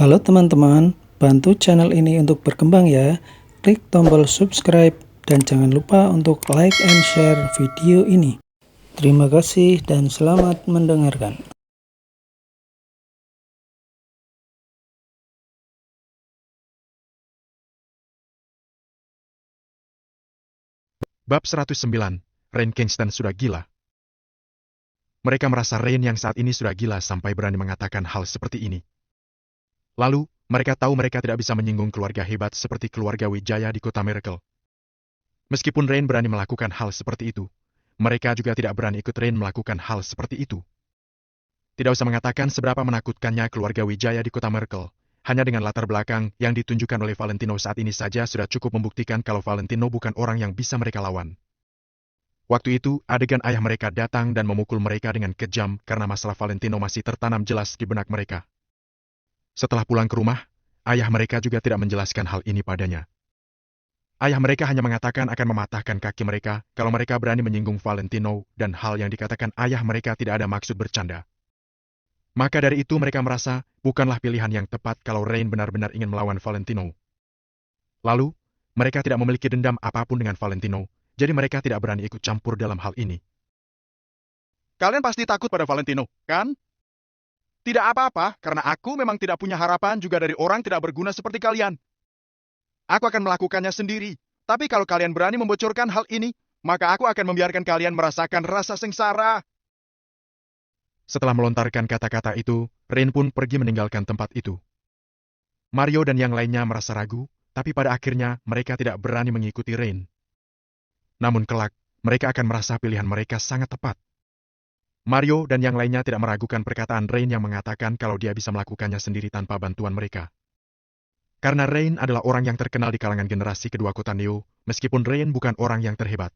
Halo teman-teman, bantu channel ini untuk berkembang ya. Klik tombol subscribe dan jangan lupa untuk like and share video ini. Terima kasih dan selamat mendengarkan. Bab 109, Rain Kingston sudah gila. Mereka merasa Rain yang saat ini sudah gila sampai berani mengatakan hal seperti ini. Lalu, mereka tahu mereka tidak bisa menyinggung keluarga hebat seperti keluarga Wijaya di kota Miracle. Meskipun Rain berani melakukan hal seperti itu, mereka juga tidak berani ikut Rain melakukan hal seperti itu. Tidak usah mengatakan seberapa menakutkannya keluarga Wijaya di kota Miracle. Hanya dengan latar belakang yang ditunjukkan oleh Valentino saat ini saja sudah cukup membuktikan kalau Valentino bukan orang yang bisa mereka lawan. Waktu itu, adegan ayah mereka datang dan memukul mereka dengan kejam karena masalah Valentino masih tertanam jelas di benak mereka. Setelah pulang ke rumah, ayah mereka juga tidak menjelaskan hal ini padanya. Ayah mereka hanya mengatakan akan mematahkan kaki mereka kalau mereka berani menyinggung Valentino dan hal yang dikatakan ayah mereka tidak ada maksud bercanda. Maka dari itu mereka merasa bukanlah pilihan yang tepat kalau Rain benar-benar ingin melawan Valentino. Lalu, mereka tidak memiliki dendam apapun dengan Valentino, jadi mereka tidak berani ikut campur dalam hal ini. Kalian pasti takut pada Valentino, kan? Tidak apa-apa, karena aku memang tidak punya harapan juga dari orang tidak berguna seperti kalian. Aku akan melakukannya sendiri, tapi kalau kalian berani membocorkan hal ini, maka aku akan membiarkan kalian merasakan rasa sengsara. Setelah melontarkan kata-kata itu, Rain pun pergi meninggalkan tempat itu. Mario dan yang lainnya merasa ragu, tapi pada akhirnya mereka tidak berani mengikuti Rain. Namun kelak, mereka akan merasa pilihan mereka sangat tepat. Mario dan yang lainnya tidak meragukan perkataan Rain yang mengatakan kalau dia bisa melakukannya sendiri tanpa bantuan mereka. Karena Rain adalah orang yang terkenal di kalangan generasi kedua kota Neo, meskipun Rain bukan orang yang terhebat.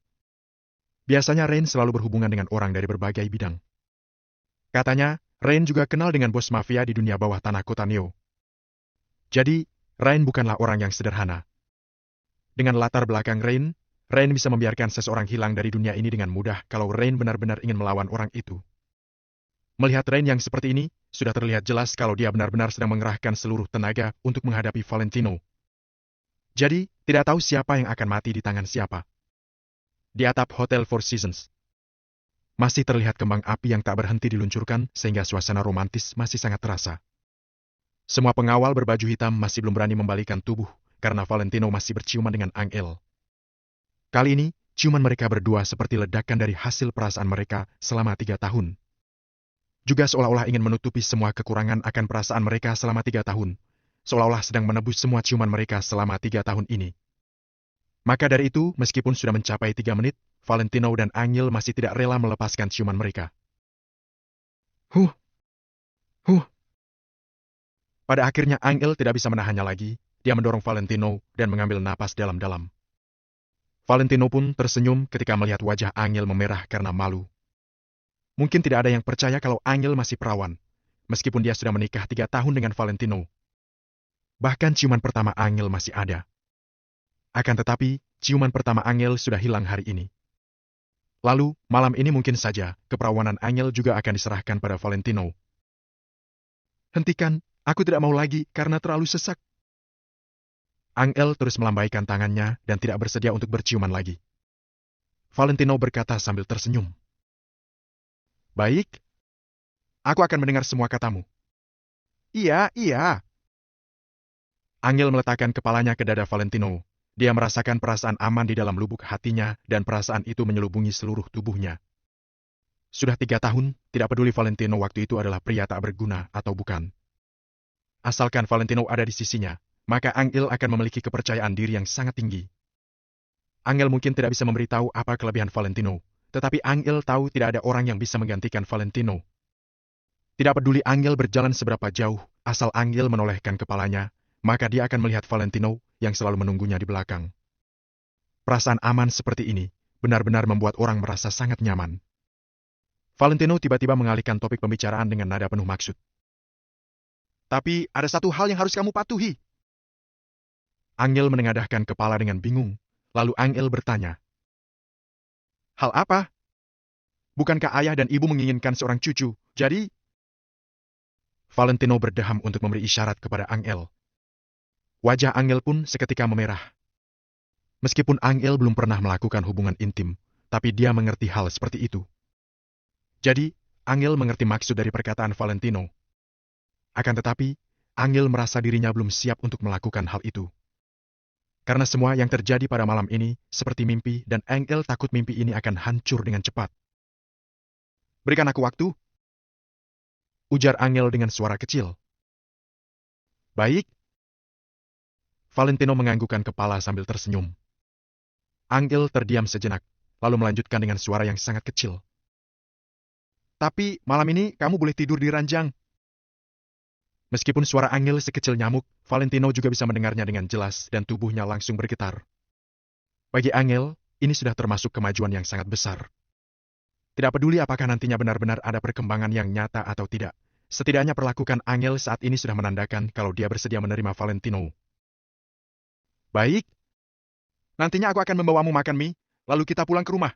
Biasanya Rain selalu berhubungan dengan orang dari berbagai bidang. Katanya, Rain juga kenal dengan bos mafia di dunia bawah tanah kota Neo. Jadi, Rain bukanlah orang yang sederhana. Dengan latar belakang Rain bisa membiarkan seseorang hilang dari dunia ini dengan mudah kalau Rain benar-benar ingin melawan orang itu. Melihat Rain yang seperti ini, sudah terlihat jelas kalau dia benar-benar sedang mengerahkan seluruh tenaga untuk menghadapi Valentino. Jadi, tidak tahu siapa yang akan mati di tangan siapa. Di atap Hotel Four Seasons, masih terlihat kembang api yang tak berhenti diluncurkan sehingga suasana romantis masih sangat terasa. Semua pengawal berbaju hitam masih belum berani membalikan tubuh karena Valentino masih berciuman dengan Angel. Kali ini, ciuman mereka berdua seperti ledakan dari hasil perasaan mereka selama 3 tahun. Juga seolah-olah ingin menutupi semua kekurangan akan perasaan mereka selama 3 tahun. Seolah-olah sedang menebus semua ciuman mereka selama 3 tahun ini. Maka dari itu, meskipun sudah mencapai 3 menit, Valentino dan Angel masih tidak rela melepaskan ciuman mereka. Huh, huh. Pada akhirnya Angel tidak bisa menahannya lagi, dia mendorong Valentino dan mengambil napas dalam-dalam. Valentino pun tersenyum ketika melihat wajah Angel memerah karena malu. Mungkin tidak ada yang percaya kalau Angel masih perawan, meskipun dia sudah menikah 3 tahun dengan Valentino. Bahkan ciuman pertama Angel masih ada. Akan tetapi, ciuman pertama Angel sudah hilang hari ini. Lalu, malam ini mungkin saja, keperawanan Angel juga akan diserahkan pada Valentino. Hentikan, aku tidak mau lagi karena terlalu sesak. Angel terus melambaikan tangannya dan tidak bersedia untuk berciuman lagi. Valentino berkata sambil tersenyum. Baik, aku akan mendengar semua katamu. Iya, iya. Angel meletakkan kepalanya ke dada Valentino. Dia merasakan perasaan aman di dalam lubuk hatinya dan perasaan itu menyelubungi seluruh tubuhnya. Sudah 3 tahun, tidak peduli Valentino waktu itu adalah pria tak berguna atau bukan. Asalkan Valentino ada di sisinya, maka Angel akan memiliki kepercayaan diri yang sangat tinggi. Angel mungkin tidak bisa memberitahu apa kelebihan Valentino, tetapi Angel tahu tidak ada orang yang bisa menggantikan Valentino. Tidak peduli Angel berjalan seberapa jauh, asal Angel menolehkan kepalanya, maka dia akan melihat Valentino yang selalu menunggunya di belakang. Perasaan aman seperti ini benar-benar membuat orang merasa sangat nyaman. Valentino tiba-tiba mengalihkan topik pembicaraan dengan nada penuh maksud. Tapi ada satu hal yang harus kamu patuhi. Angel menengadahkan kepala dengan bingung, lalu Angel bertanya. Hal apa? Bukankah ayah dan ibu menginginkan seorang cucu, jadi... Valentino berdeham untuk memberi isyarat kepada Angel. Wajah Angel pun seketika memerah. Meskipun Angel belum pernah melakukan hubungan intim, tapi dia mengerti hal seperti itu. Jadi, Angel mengerti maksud dari perkataan Valentino. Akan tetapi, Angel merasa dirinya belum siap untuk melakukan hal itu. Karena semua yang terjadi pada malam ini seperti mimpi dan Angel takut mimpi ini akan hancur dengan cepat. Berikan aku waktu, ujar Angel dengan suara kecil. Baik. Valentino menganggukkan kepala sambil tersenyum. Angel terdiam sejenak, lalu melanjutkan dengan suara yang sangat kecil. Tapi malam ini kamu boleh tidur di ranjang. Meskipun suara Angel sekecil nyamuk, Valentino juga bisa mendengarnya dengan jelas dan tubuhnya langsung bergetar. Bagi Angel, ini sudah termasuk kemajuan yang sangat besar. Tidak peduli apakah nantinya benar-benar ada perkembangan yang nyata atau tidak. Setidaknya perlakukan Angel saat ini sudah menandakan kalau dia bersedia menerima Valentino. Baik. Nantinya aku akan membawamu makan mie, lalu kita pulang ke rumah.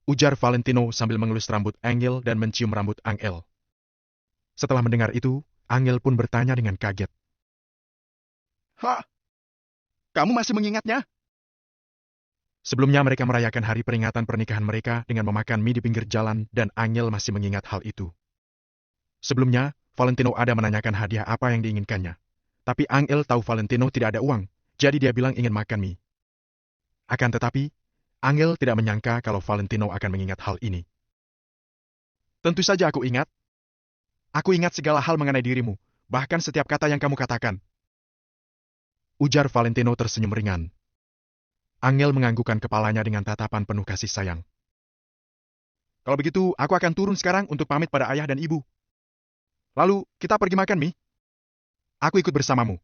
Ujar Valentino sambil mengelus rambut Angel dan mencium rambut Angel. Setelah mendengar itu, Angel pun bertanya dengan kaget. Hah? Kamu masih mengingatnya? Sebelumnya mereka merayakan hari peringatan pernikahan mereka dengan memakan mie di pinggir jalan dan Angel masih mengingat hal itu. Sebelumnya, Valentino ada menanyakan hadiah apa yang diinginkannya. Tapi Angel tahu Valentino tidak ada uang, jadi dia bilang ingin makan mie. Akan tetapi, Angel tidak menyangka kalau Valentino akan mengingat hal ini. Tentu saja aku ingat. Aku ingat segala hal mengenai dirimu, bahkan setiap kata yang kamu katakan. Ujar Valentino tersenyum ringan. Angel menganggukkan kepalanya dengan tatapan penuh kasih sayang. Kalau begitu, aku akan turun sekarang untuk pamit pada ayah dan ibu. Lalu, kita pergi makan mie. Aku ikut bersamamu.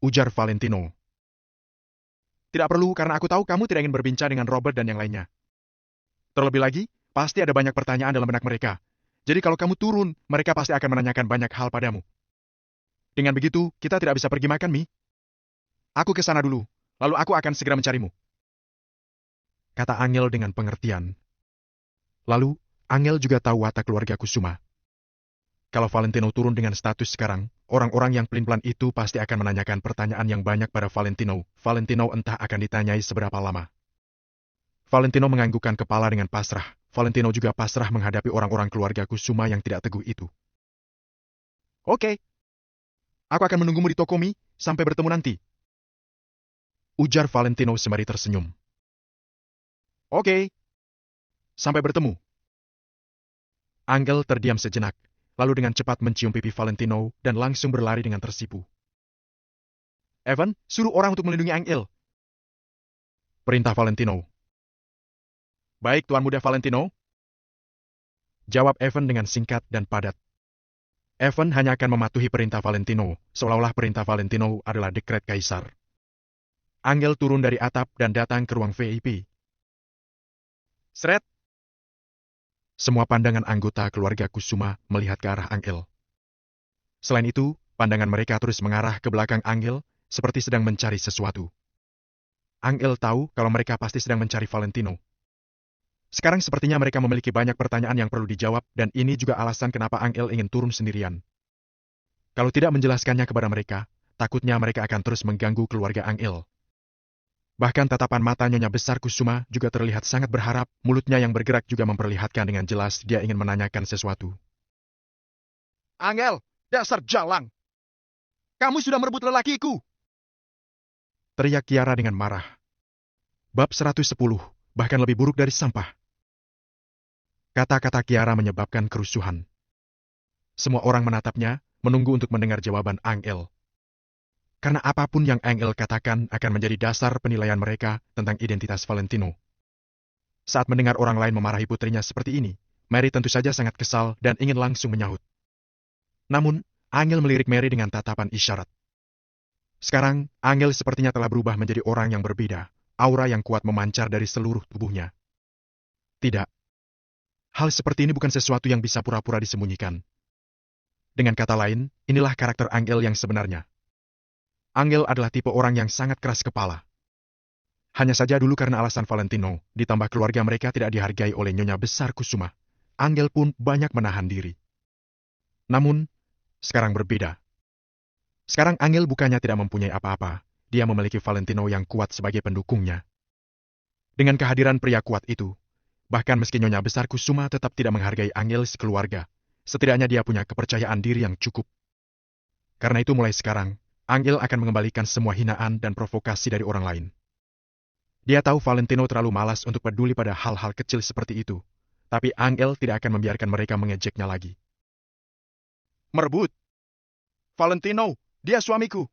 Ujar Valentino. Tidak perlu karena aku tahu kamu tidak ingin berbincang dengan Robert dan yang lainnya. Terlebih lagi, pasti ada banyak pertanyaan dalam benak mereka. Jadi kalau kamu turun, mereka pasti akan menanyakan banyak hal padamu. Dengan begitu, kita tidak bisa pergi makan mie. Aku ke sana dulu, lalu aku akan segera mencarimu. Kata Angel dengan pengertian. Lalu, Angel juga tahu watak keluarga Kusuma. Kalau Valentino turun dengan status sekarang, orang-orang yang pelin-pelan itu pasti akan menanyakan pertanyaan yang banyak pada Valentino. Valentino entah akan ditanyai seberapa lama. Valentino menganggukkan kepala dengan pasrah. Valentino juga pasrah menghadapi orang-orang keluarga Kusuma yang tidak teguh itu. Oke. Aku akan menunggumu di toko mie sampai bertemu nanti. Ujar Valentino sembari tersenyum. Oke. Sampai bertemu. Angel terdiam sejenak, lalu dengan cepat mencium pipi Valentino dan langsung berlari dengan tersipu. Evan, suruh orang untuk melindungi Angel. Perintah Valentino. Baik, Tuan Muda Valentino. Jawab Evan dengan singkat dan padat. Evan hanya akan mematuhi perintah Valentino, seolah-olah perintah Valentino adalah dekret kaisar. Angel turun dari atap dan datang ke ruang VIP. Sret. Semua pandangan anggota keluarga Kusuma melihat ke arah Angel. Selain itu, pandangan mereka terus mengarah ke belakang Angel, seperti sedang mencari sesuatu. Angel tahu kalau mereka pasti sedang mencari Valentino. Sekarang sepertinya mereka memiliki banyak pertanyaan yang perlu dijawab, dan ini juga alasan kenapa Angel ingin turun sendirian. Kalau tidak menjelaskannya kepada mereka, takutnya mereka akan terus mengganggu keluarga Angel. Bahkan tatapan mata Nyonya Besar Kusuma juga terlihat sangat berharap, mulutnya yang bergerak juga memperlihatkan dengan jelas dia ingin menanyakan sesuatu. Angel, dasar jalang! Kamu sudah merebut lelakiku! Teriak Kiara dengan marah. Bab 110, bahkan lebih buruk dari sampah. Kata-kata Kiara menyebabkan kerusuhan. Semua orang menatapnya, menunggu untuk mendengar jawaban Angel. Karena apapun yang Angel katakan akan menjadi dasar penilaian mereka tentang identitas Valentino. Saat mendengar orang lain memarahi putrinya seperti ini, Mary tentu saja sangat kesal dan ingin langsung menyahut. Namun, Angel melirik Mary dengan tatapan isyarat. Sekarang, Angel sepertinya telah berubah menjadi orang yang berbeda, aura yang kuat memancar dari seluruh tubuhnya. Tidak. Hal seperti ini bukan sesuatu yang bisa pura-pura disembunyikan. Dengan kata lain, inilah karakter Angel yang sebenarnya. Angel adalah tipe orang yang sangat keras kepala. Hanya saja dulu karena alasan Valentino, ditambah keluarga mereka tidak dihargai oleh Nyonya Besar Kusuma, Angel pun banyak menahan diri. Namun, sekarang berbeda. Sekarang Angel bukannya tidak mempunyai apa-apa, dia memiliki Valentino yang kuat sebagai pendukungnya. Dengan kehadiran pria kuat itu, bahkan meski Nyonya Besar Kusuma tetap tidak menghargai Angel sekeluarga, setidaknya dia punya kepercayaan diri yang cukup. Karena itu mulai sekarang, Angel akan mengembalikan semua hinaan dan provokasi dari orang lain. Dia tahu Valentino terlalu malas untuk peduli pada hal-hal kecil seperti itu, tapi Angel tidak akan membiarkan mereka mengejeknya lagi. Merebut? Valentino, dia suamiku.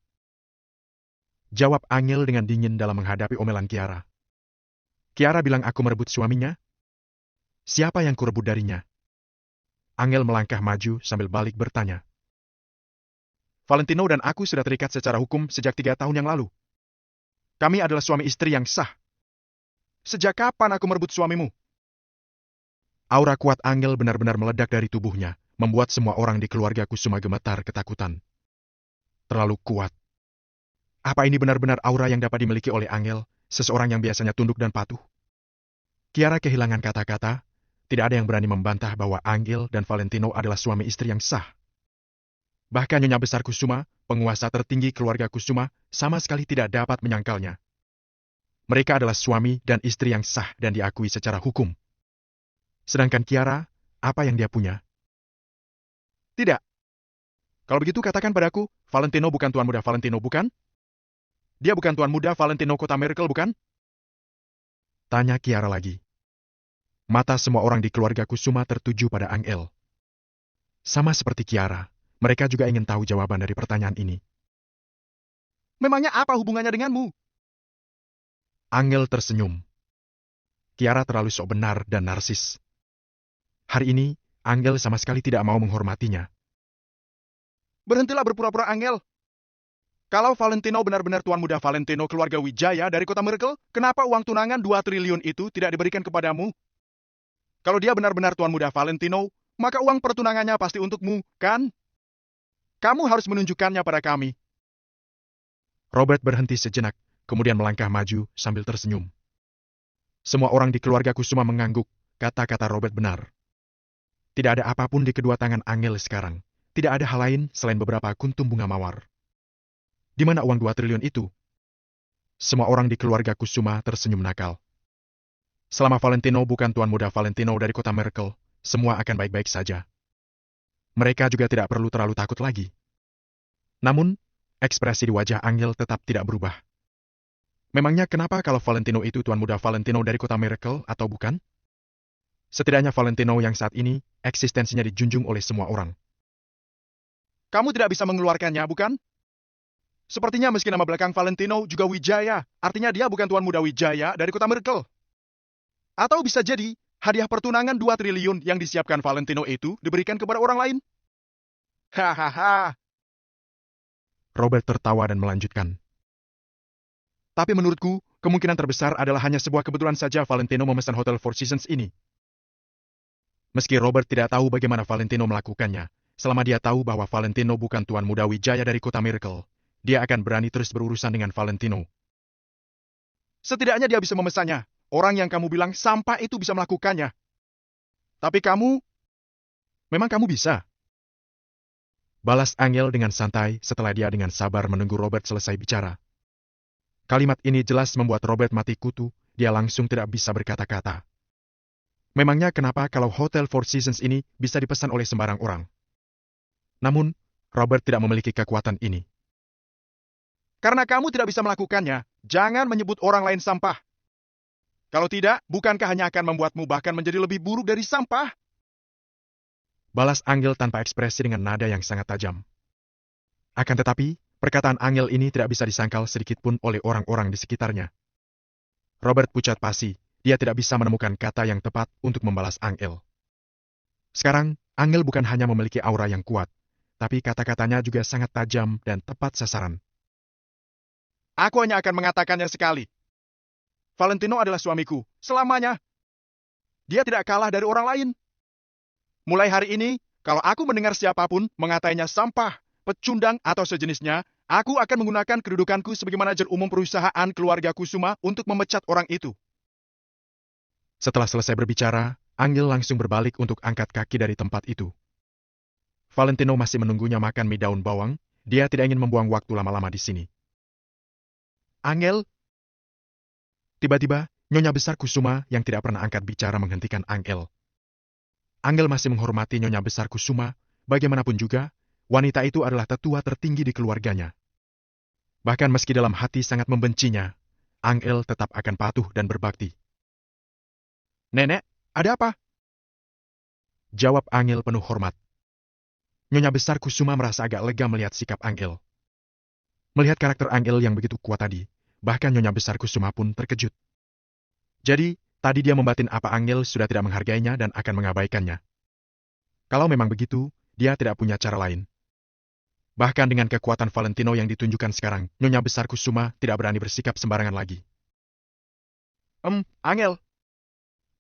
Jawab Angel dengan dingin dalam menghadapi omelan Kiara. Kiara bilang aku merebut suaminya? Siapa yang kurebut darinya? Angel melangkah maju sambil balik bertanya. Valentino dan aku sudah terikat secara hukum sejak 3 tahun yang lalu. Kami adalah suami istri yang sah. Sejak kapan aku merebut suamimu? Aura kuat Angel benar-benar meledak dari tubuhnya, membuat semua orang di keluarga Kusuma gemetar ketakutan. Terlalu kuat. Apa ini benar-benar aura yang dapat dimiliki oleh Angel, seseorang yang biasanya tunduk dan patuh? Kiara kehilangan kata-kata, tidak ada yang berani membantah bahwa Angel dan Valentino adalah suami istri yang sah. Bahkan Nyonya Besar Kusuma, penguasa tertinggi keluarga Kusuma, sama sekali tidak dapat menyangkalnya. Mereka adalah suami dan istri yang sah dan diakui secara hukum. Sedangkan Kiara, apa yang dia punya? Tidak. Kalau begitu katakan padaku, Valentino bukan tuan muda Valentino, bukan? Dia bukan tuan muda Valentino Kota Miracle, bukan? Tanya Kiara lagi. Mata semua orang di keluarga Kusuma tertuju pada Angel. Sama seperti Kiara, mereka juga ingin tahu jawaban dari pertanyaan ini. Memangnya apa hubungannya denganmu? Angel tersenyum. Kiara terlalu sok benar dan narsis. Hari ini, Angel sama sekali tidak mau menghormatinya. Berhentilah berpura-pura, Angel. Kalau Valentino benar-benar tuan muda Valentino keluarga Wijaya dari Kota Miracle, kenapa uang tunangan 2 triliun itu tidak diberikan kepadamu? Kalau dia benar-benar tuan muda Valentino, maka uang pertunangannya pasti untukmu, kan? Kamu harus menunjukkannya pada kami. Robert berhenti sejenak, kemudian melangkah maju sambil tersenyum. Semua orang di keluarga Kusuma mengangguk, kata-kata Robert benar. Tidak ada apapun di kedua tangan Angel sekarang. Tidak ada hal lain selain beberapa kuntum bunga mawar. Di mana uang 2 triliun itu? Semua orang di keluarga Kusuma tersenyum nakal. Selama Valentino bukan tuan muda Valentino dari Kota Miracle, semua akan baik-baik saja. Mereka juga tidak perlu terlalu takut lagi. Namun, ekspresi di wajah Angel tetap tidak berubah. Memangnya kenapa kalau Valentino itu tuan muda Valentino dari Kota Miracle atau bukan? Setidaknya Valentino yang saat ini, eksistensinya dijunjung oleh semua orang. Kamu tidak bisa mengeluarkannya, bukan? Sepertinya meski nama belakang Valentino juga Wijaya, artinya dia bukan tuan muda Wijaya dari Kota Miracle. Atau bisa jadi, hadiah pertunangan 2 triliun yang disiapkan Valentino itu diberikan kepada orang lain. Hahaha. Robert tertawa dan melanjutkan. Tapi menurutku, kemungkinan terbesar adalah hanya sebuah kebetulan saja Valentino memesan Hotel Four Seasons ini. Meski Robert tidak tahu bagaimana Valentino melakukannya, selama dia tahu bahwa Valentino bukan tuan muda Wijaya dari Kota Miracle, dia akan berani terus berurusan dengan Valentino. Setidaknya dia bisa memesannya. Orang yang kamu bilang sampah itu bisa melakukannya. Tapi memang kamu bisa. Balas Angel dengan santai setelah dia dengan sabar menunggu Robert selesai bicara. Kalimat ini jelas membuat Robert mati kutu, dia langsung tidak bisa berkata-kata. Memangnya kenapa kalau Hotel Four Seasons ini bisa dipesan oleh sembarang orang? Namun, Robert tidak memiliki kekuatan ini. Karena kamu tidak bisa melakukannya, jangan menyebut orang lain sampah. Kalau tidak, bukankah hanya akan membuatmu bahkan menjadi lebih buruk dari sampah? Balas Angel tanpa ekspresi dengan nada yang sangat tajam. Akan tetapi, perkataan Angel ini tidak bisa disangkal sedikitpun oleh orang-orang di sekitarnya. Robert pucat pasi, dia tidak bisa menemukan kata yang tepat untuk membalas Angel. Sekarang, Angel bukan hanya memiliki aura yang kuat, tapi kata-katanya juga sangat tajam dan tepat sasaran. Aku hanya akan mengatakannya sekali. Valentino adalah suamiku, selamanya. Dia tidak kalah dari orang lain. Mulai hari ini, kalau aku mendengar siapapun mengatainya sampah, pecundang atau sejenisnya, aku akan menggunakan kedudukanku sebagai manajer umum perusahaan keluarga Kusuma untuk memecat orang itu. Setelah selesai berbicara, Angel langsung berbalik untuk angkat kaki dari tempat itu. Valentino masih menunggunya makan mie daun bawang. Dia tidak ingin membuang waktu lama-lama di sini. Angel! Tiba-tiba, Nyonya Besar Kusuma yang tidak pernah angkat bicara menghentikan Angel. Angel masih menghormati Nyonya Besar Kusuma, bagaimanapun juga, wanita itu adalah tetua tertinggi di keluarganya. Bahkan meski dalam hati sangat membencinya, Angel tetap akan patuh dan berbakti. Nenek, ada apa? Jawab Angel penuh hormat. Nyonya Besar Kusuma merasa agak lega melihat sikap Angel. Melihat karakter Angel yang begitu kuat tadi, bahkan Nyonya Besar Kusuma pun terkejut. Jadi, tadi dia membatin apa Angel sudah tidak menghargainya dan akan mengabaikannya. Kalau memang begitu, dia tidak punya cara lain. Bahkan dengan kekuatan Valentino yang ditunjukkan sekarang, Nyonya Besar Kusuma tidak berani bersikap sembarangan lagi. Angel.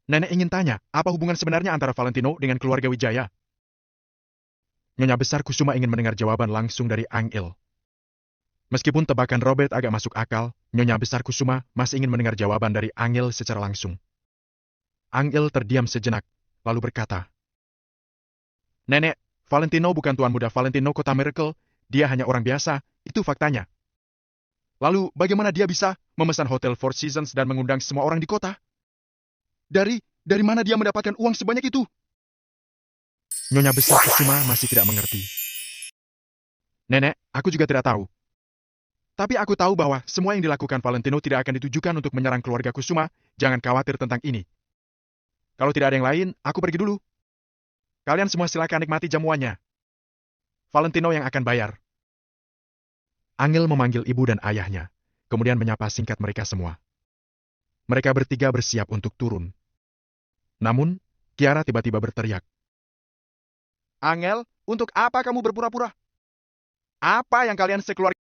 Nenek ingin tanya, apa hubungan sebenarnya antara Valentino dengan keluarga Wijaya? Nyonya Besar Kusuma ingin mendengar jawaban langsung dari Angel. Meskipun tebakan Robert agak masuk akal, Nyonya Besar Kusuma masih ingin mendengar jawaban dari Angel secara langsung. Angel terdiam sejenak, lalu berkata, Nenek, Valentino bukan tuan muda Valentino kota Miracle, dia hanya orang biasa, itu faktanya. Lalu, bagaimana dia bisa memesan hotel Four Seasons dan mengundang semua orang di kota? Dari mana dia mendapatkan uang sebanyak itu? Nyonya Besar Kusuma masih tidak mengerti. Nenek, aku juga tidak tahu. Tapi aku tahu bahwa semua yang dilakukan Valentino tidak akan ditujukan untuk menyerang keluarga Kusuma, jangan khawatir tentang ini. Kalau tidak ada yang lain, aku pergi dulu. Kalian semua silakan nikmati jamuannya. Valentino yang akan bayar. Angel memanggil ibu dan ayahnya, kemudian menyapa singkat mereka semua. Mereka bertiga bersiap untuk turun. Namun, Kiara tiba-tiba berteriak. Angel, untuk apa kamu berpura-pura? Apa yang kalian sekeluarga